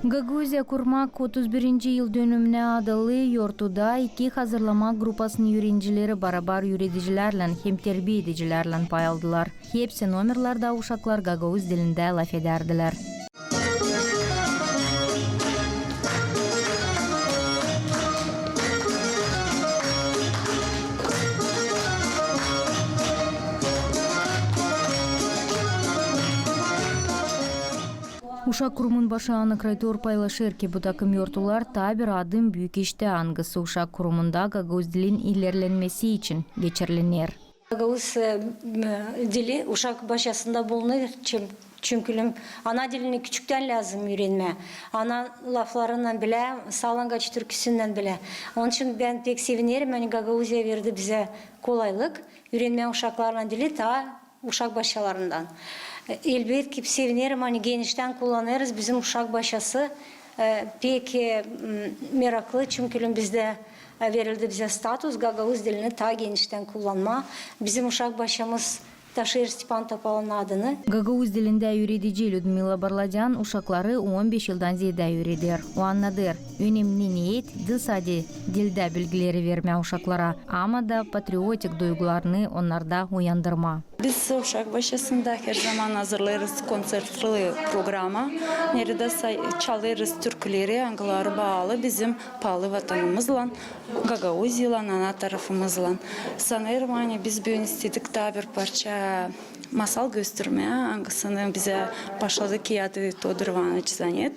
Гагаузия Курмак 31-жыл дönümüne adalı Yortuda iki hazırlama grupasının öğrencileri barabar öğreticilerle hem terbiye edicilerle pay aldılar. Hepsi nomerlarda uşaklar Gagauz dilinde laf ederdiler. Uşak kurumun başı Anık Raytor paylaşır ki bu takım yortular ta bir adım büyük işte angısı uşak kurumunda Gagauz dilin ilerlenmesi için geçirilir. Gagauz dili uşak başasında bulunur. Çünkü ana dilini küçükten lazım öğrenme. Ana laflarından bile, Sallangaç türküsünden bile. Onun için ben pek sevinirim. Yani Gagauzya verdi bize kolaylık. Öğrenme uşaklarla dili ta uşak başalarından. Elbette ki sevinirim. Hani genişten kullanırız. Bizim uşak başası pek meraklı. Çünkü bizde verildi bize status. Gagauz dilini ta genişten kullanma. Bizim uşak başımız Taşır Stepan Topal'ın adını. Gagauz dilinde öğretici Ludmila Barladyan uşakları 15 yıldan ziyade öğretir. O anladır. Önemli niyet dil sadi dilde bilgileri verme uşaklara ama da patriotik duygularını onlarda uyandırma. Biz uşak başasında her zaman hazırlarız konsertli programa. Nerede çalarız türküleri, angıları bağlı bizim pahalı vatanımızla, Gagauz'la, ana tarafımızla. Sanırım hani biz bir istedik daha bir parça masal göstermeye, hangisini bize başladı ki adı Todor Ivanoviç Zanet.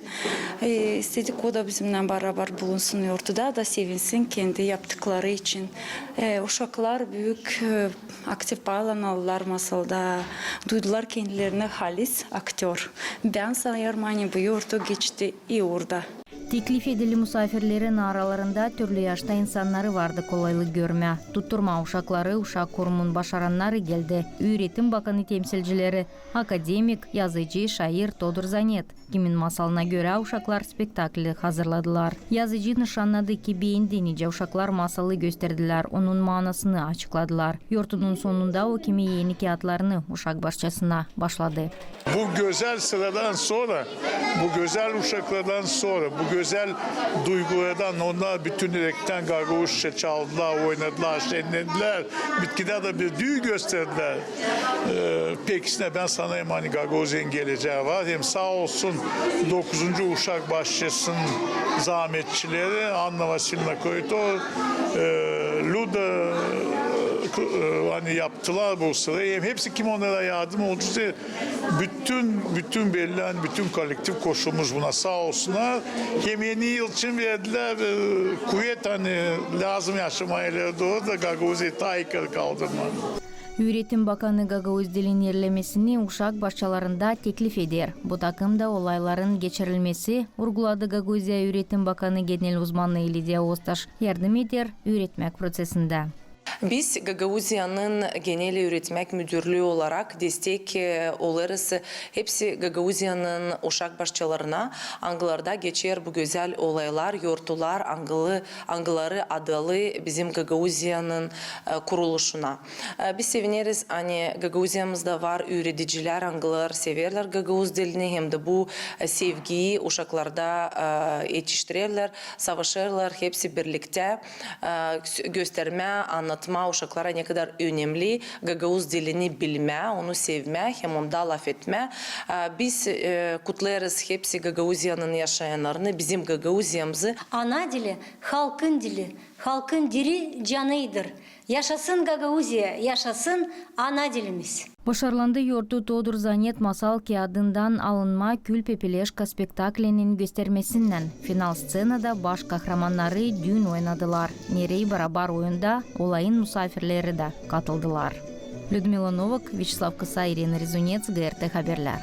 İstedik o da bizimle beraber bulunsun ortada da sevinsin kendi yaptıkları için. Uşaklar büyük aktif bağlanırlar masalda. Duydular kendilerini halis aktör. Ben sanıyorum hani bu yortu geçti iyi orada. Teklif edili misafirlerin aralarında türlü yaşta insanları vardı kolaylık görme. Tutturma uşakları, uşak kurumun başaranları geldi. Öğretim Bakanı temsilcileri, akademik, yazıcı, şair Todor Zanet. Kimin masalına göre uşaklar spektakli hazırladılar. Yazıcı nişanladı ki beğendiğince uşaklar masalı gösterdiler. Onun manasını açıkladılar. Yortunun sonunda o kimi yeni kağıtlarını uşak bahçesine başladı. Bu güzel sıradan sonra, bu güzel uşaklardan sonra, bu güzel duygulardan onlar bütün yürekten Gagauzca çaldılar, oynadılar, şenlendiler. Bitkide de bir düğü gösterdiler. Pekisine ben sanayım hani Gagauz'un geleceği var. Hem sağ olsun 9. Uşak Bahçesi'nin zahmetçileri Anna Vasilina Koyto, Luda hani yaptılar bu sırayı. Hepsi kim onlara yardım oldu. Bütün verilen, bütün kolektif koşulumuz buna sağ olsunlar. Hem yeni yıl için verdiler kuvvet hani lazım yaşamaya doğru da Gagauz'u ta yukarı kaldırma. Öğretim Bakanı Gagauz dilin yerlemesini uşak başçalarında teklif eder. Bu takımda olayların geçirilmesi vurguladı Gagauzya Öğretim Bakanı Genel Uzmanı Lidia Ostaş yardım eder öğretmek prosesinde. Biz Gagauzya'nın Genel Öğretmek Müdürlüğü olarak destek oluruz. Hepsi Gagauzya'nın uşak başçalarına angılarda geçer bu güzel olaylar, yortular, angıları adalı bizim Gagauzya'nın kuruluşuna. Biz seviniriz, hani Gagauzya'mızda var öğreticiler, angılar severler Gagauz dilini hem de bu sevgiyi uşaklarda yetiştirirler, savaşırlar, hepsi birlikte gösterme, anlatma uşaklara ne kadar önemli Gagauz dilini bilme, onu sevme, hem onda laf etme. Biz kutlarız hepsi Gagauzya'nın yaşayanlarını, bizim Gagauzya'mızı. Ana dili, halkın dili, halkın dili canıdır. Yaşasın Gagauzya, yaşasın ana dilimiz. Başarılandı yortu Todor Zanet masal kağıdından alınma Kül Pepeleşka spektaklinin göstermesinden final scenada baş kahramanları dün oynadılar. Nereye beraber oyunda olayın misafirleri de katıldılar. Людмила Новак, Вячеслав Коса, Ирина Резунец, ГРТ Haberler.